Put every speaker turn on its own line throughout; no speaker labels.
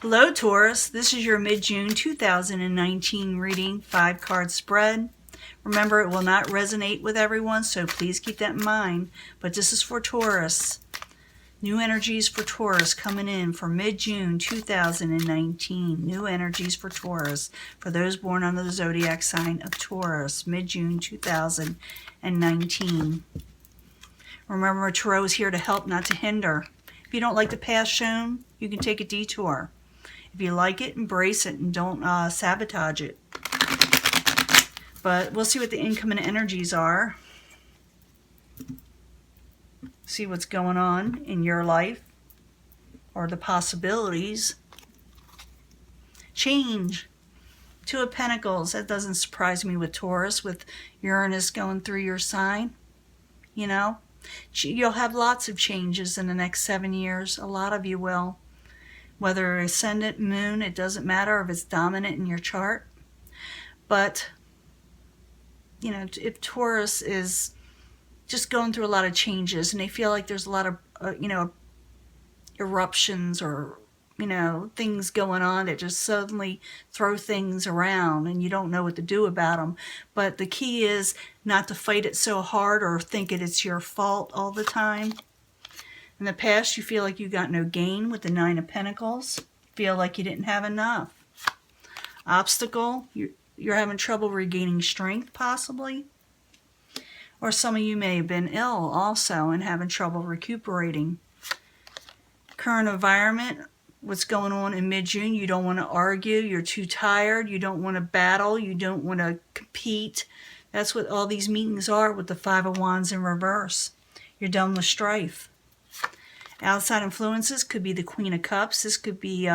Hello Taurus, this is your mid-June 2019 reading, 5-card spread. Remember, it will not resonate with everyone, so please keep that in mind. But this is for Taurus. New energies for Taurus coming in for mid-June 2019. New energies for Taurus. For those born under the zodiac sign of Taurus, mid-June 2019. Remember, Tarot is here to help, not to hinder. If you don't like the path shown, you can take a detour. If you like it, embrace it and don't sabotage it. But we'll see what the incoming energies are. See what's going on in your life or the possibilities. Change. Two of Pentacles. That doesn't surprise me with Taurus, with Uranus going through your sign. You know, you'll have lots of changes in the next 7 years. A lot of you will. Whether ascendant, moon, it doesn't matter if it's dominant in your chart. But, you know, if Taurus is just going through a lot of changes and they feel like there's a lot of, eruptions or, things going on that just suddenly throw things around and you don't know what to do about them. But the key is not to fight it so hard or think it's your fault all the time. In the past, you feel like you got no gain with the 9 of Pentacles. Feel like you didn't have enough. Obstacle, you're having trouble regaining strength, possibly. Or some of you may have been ill also and having trouble recuperating. Current environment, what's going on in mid-June, you don't want to argue, you're too tired, you don't want to battle, you don't want to compete. That's what all these meetings are with the 5 of Wands in reverse. You're done with strife. Outside influences could be the Queen of Cups. This could be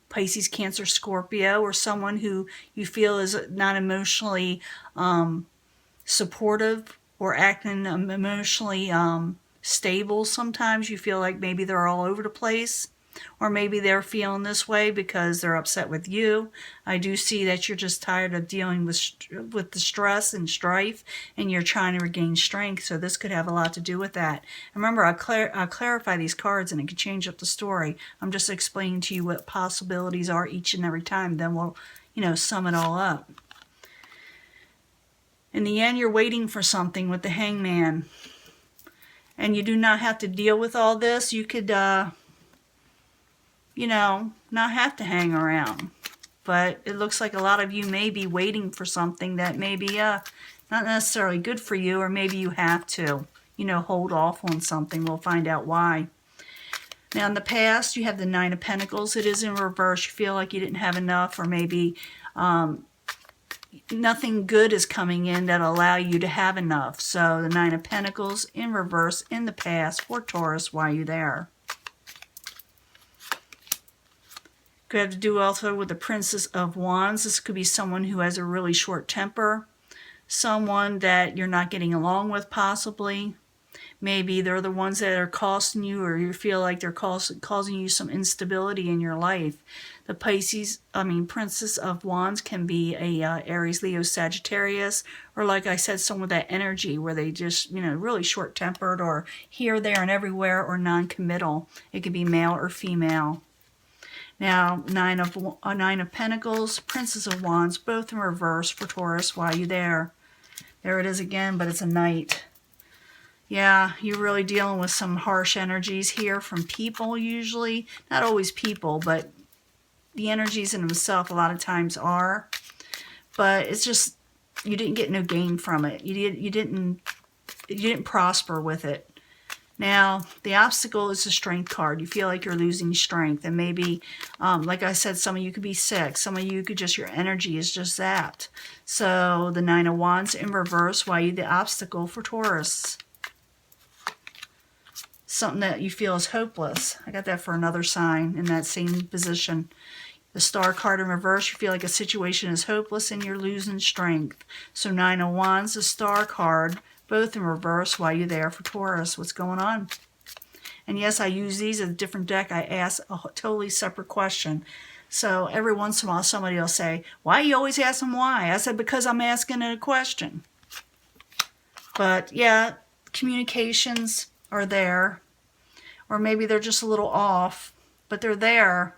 Pisces, Cancer, Scorpio, or someone who you feel is not emotionally supportive or acting emotionally stable. Sometimes you feel like maybe they're all over the place, or maybe they're feeling this way because they're upset with you. I do see that you're just tired of dealing with the stress and strife, and you're trying to regain strength. So this could have a lot to do with that. Remember, I'll clarify these cards, and it could change up the story. I'm just explaining to you what possibilities are each and every time. Then we'll, sum it all up. In the end, you're waiting for something with the Hangman, and you do not have to deal with all this. You could not have to hang around. But it looks like a lot of you may be waiting for something that may be not necessarily good for you, or maybe you have to, hold off on something. We'll find out why. Now, in the past, you have the 9 of Pentacles. It is in reverse. You feel like you didn't have enough, or maybe nothing good is coming in that'll allow you to have enough. So the 9 of Pentacles in reverse in the past for Taurus. Why are you there? Could have to do also with the Princess of Wands. This could be someone who has a really short temper, someone that you're not getting along with, possibly. Maybe they're the ones that are costing you, or you feel like they're causing you some instability in your life. The Princess of Wands can be a Aries, Leo, Sagittarius, or like I said, someone with that energy where they just, really short-tempered, or here, there, and everywhere, or non-committal. It could be male or female. Now, 9 of Pentacles, Princess of Wands, both in reverse for Taurus. Why are you there? There it is again, but it's a Knight. Yeah, you're really dealing with some harsh energies here from people usually. Not always people, but the energies in themselves a lot of times are. But it's just, you didn't get no gain from it. You didn't prosper with it. Now, the obstacle is the Strength card. You feel like you're losing strength. And maybe, like I said, some of you could be sick. Some of you could just, your energy is just zapped. So, the 9 of Wands in reverse, why are you the obstacle for Taurus? Something that you feel is hopeless. I got that for another sign in that same position. The Star card in reverse, you feel like a situation is hopeless and you're losing strength. So, 9 of Wands, the Star card, both in reverse. Why are you there for Taurus? What's going on? And yes, I use these as a different deck. I ask a totally separate question. So every once in a while, somebody will say, why are you always asking why? I said, because I'm asking a question. But yeah, communications are there. Or maybe they're just a little off, but they're there.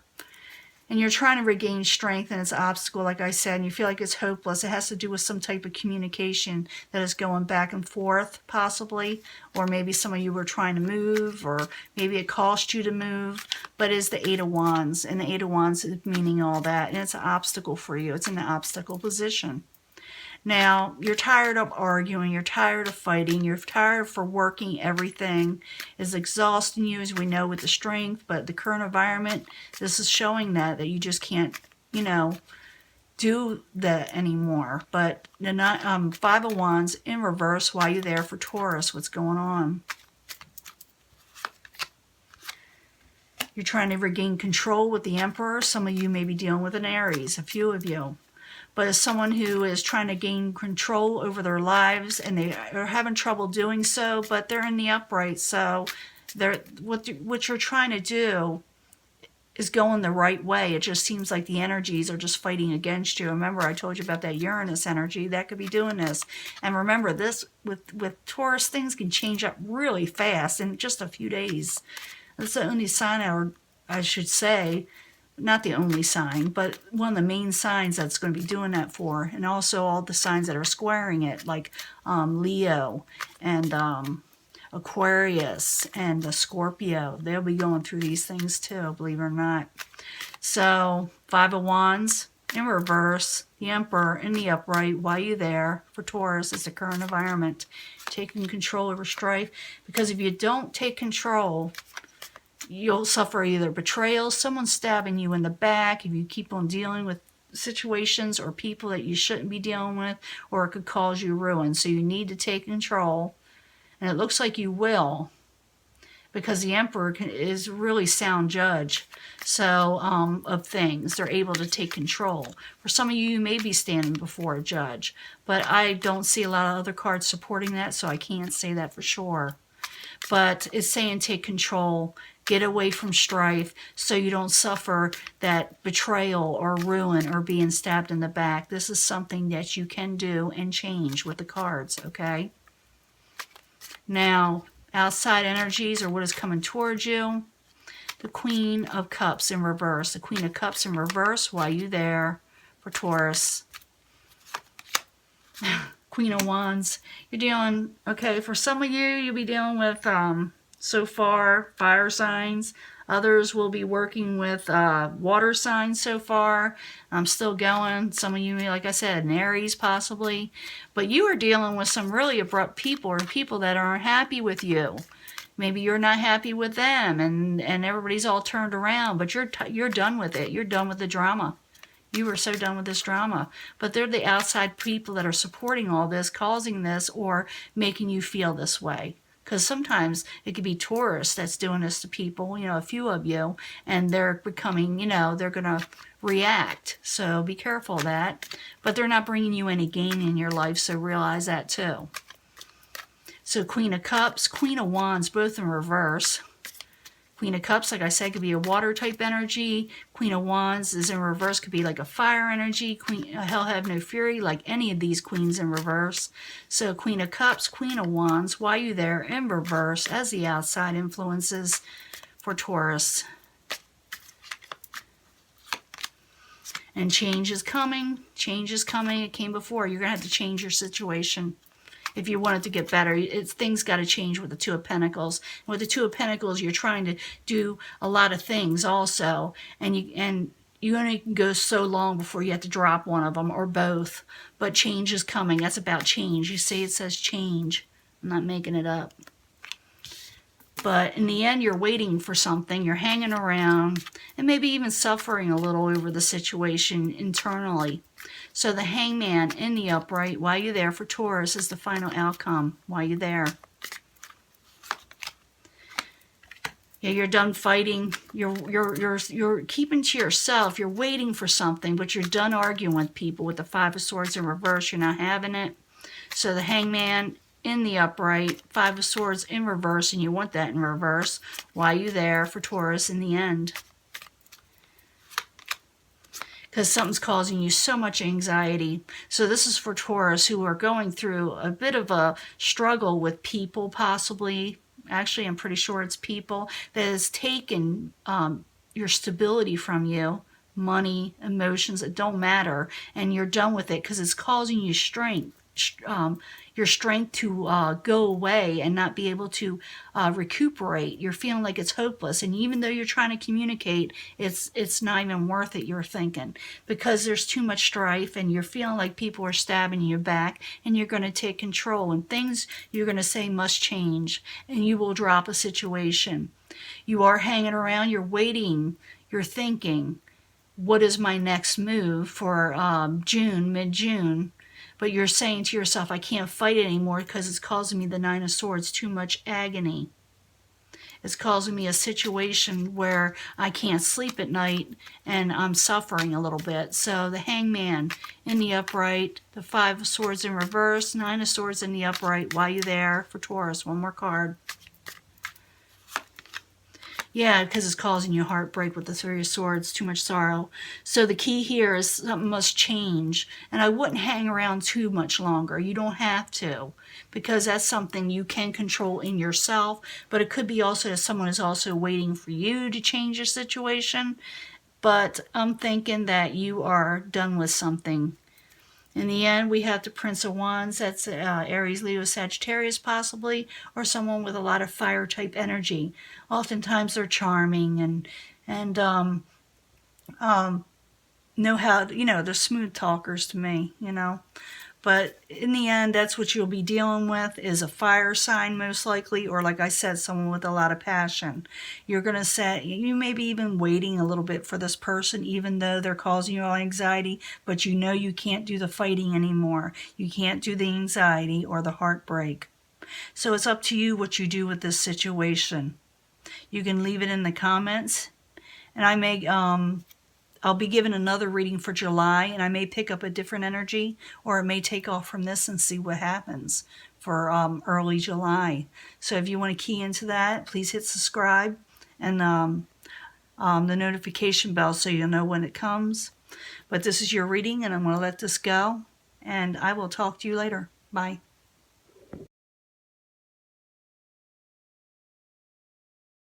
and you're trying to regain strength, and it's an obstacle, like I said, and you feel like it's hopeless. It has to do with some type of communication that is going back and forth, possibly, or maybe some of you were trying to move, or maybe it cost you to move, but it's the Eight of Wands, and the Eight of Wands is meaning all that, and it's an obstacle for you. It's in an obstacle position. Now, you're tired of arguing, you're tired of fighting, you're tired for working everything. It's exhausting you, as we know, with the strength, but the current environment, this is showing that you just can't, you know, do that anymore. But the Five of Wands in reverse, why are you there for Taurus? What's going on? You're trying to regain control with the Emperor. Some of you may be dealing with an Aries, a few of you. But as someone who is trying to gain control over their lives, and they are having trouble doing so, but they're in the upright, so what you're trying to do is going the right way. It just seems like the energies are just fighting against you. Remember, I told you about that Uranus energy. That could be doing this. And remember, this with Taurus, things can change up really fast in just a few days. That's the only sign, I should say, not the only sign, but one of the main signs that's going to be doing that for. And also all the signs that are squaring it, like Leo and Aquarius and the Scorpio. They'll be going through these things too, believe it or not. So, Five of Wands in reverse, the Emperor in the upright. Why are you there? For Taurus, it's the current environment. Taking control over strife. Because if you don't take control, you'll suffer either betrayal, someone stabbing you in the back, if you keep on dealing with situations or people that you shouldn't be dealing with, or it could cause you ruin. So you need to take control, and it looks like you will, because the Emperor is really sound judge, so of things. They're able to take control. For some of you, you may be standing before a judge, but I don't see a lot of other cards supporting that, so I can't say that for sure. But it's saying take control, get away from strife, so you don't suffer that betrayal or ruin or being stabbed in the back. This is something that you can do and change with the cards, okay? Now, outside energies, or what is coming towards you, the Queen of Cups in reverse. The Queen of Cups in reverse, why are you there? For Taurus. Queen of Wands. You're dealing, okay, for some of you, you'll be dealing with, so far, fire signs. Others will be working with water signs so far. I'm still going. Some of you, like I said, an Aries possibly. But you are dealing with some really abrupt people, or people that aren't happy with you. Maybe you're not happy with them, and everybody's all turned around, but you're done with it. You're done with the drama. You are so done with this drama. But they're the outside people that are supporting all this, causing this, or making you feel this way. Because sometimes it could be Taurus that's doing this to people, you know, a few of you, and they're becoming, you know, they're going to react. So be careful of that. But they're not bringing you any gain in your life, so realize that too. So Queen of Cups, Queen of Wands, both in reverse. Queen of Cups, like I said, could be a water type energy. Queen of Wands is in reverse, could be like a fire energy. Hell have no fury, like any of these queens in reverse. So Queen of Cups, Queen of Wands, why are you there in reverse as the outside influences for Taurus? And change is coming. Change is coming. It came before. You're going to have to change your situation. If you want it to get better, things got to change with the Two of Pentacles. And with the Two of Pentacles, you're trying to do a lot of things also, and you only can go so long before you have to drop one of them or both. But change is coming. That's about change. You see, it says change. I'm not making it up. But in the end, you're waiting for something. You're hanging around, and maybe even suffering a little over the situation internally. So the Hangman in the upright, why are you there for Taurus, is the final outcome. Why are you there? Yeah, you're done fighting. You're keeping to yourself. You're waiting for something, but you're done arguing with people. With the Five of Swords in reverse, you're not having it. So the Hangman in the upright, Five of Swords in reverse, and you want that in reverse. Why are you there for Taurus in the end? Because something's causing you so much anxiety. So this is for Taurus, who are going through a bit of a struggle with people, possibly. Actually, I'm pretty sure it's people that has taken your stability from you. money, emotions, it don't matter, and you're done with it because it's causing you strength. Your strength to go away and not be able to recuperate. You're feeling like it's hopeless, and even though you're trying to communicate, it's not even worth it. You're thinking because there's too much strife, and you're feeling like people are stabbing you back, and you're going to take control, and things you're going to say must change, and you will drop a situation. You are hanging around. You're waiting. You're thinking, what is my next move for June, mid-June? But you're saying to yourself, I can't fight it anymore because it's causing me the Nine of Swords, too much agony. It's causing me a situation where I can't sleep at night and I'm suffering a little bit. So the Hangman in the upright, the Five of Swords in reverse, Nine of Swords in the upright. While you're there for Taurus, one more card. Yeah, because it's causing you heartbreak with the Three of Swords, too much sorrow. So the key here is something must change. And I wouldn't hang around too much longer. You don't have to, because that's something you can control in yourself. But it could be also that someone is also waiting for you to change your situation. But I'm thinking that you are done with something. In the end, we have the Prince of Wands. That's Aries, Leo, Sagittarius possibly, or someone with a lot of fire type energy. Oftentimes they're charming and know how, they're smooth talkers to me, But in the end, that's what you'll be dealing with is a fire sign most likely, or like I said, someone with a lot of passion. You're going to say, you may be even waiting a little bit for this person, even though they're causing you anxiety, but you know you can't do the fighting anymore. You can't do the anxiety or the heartbreak. So it's up to you what you do with this situation. You can leave it in the comments, and I may I'll be given another reading for July, and I may pick up a different energy, or it may take off from this and see what happens for early July. So if you want to key into that, please hit subscribe and the notification bell so you'll know when it comes. But this is your reading, and I'm going to let this go, and I will talk to you later. Bye.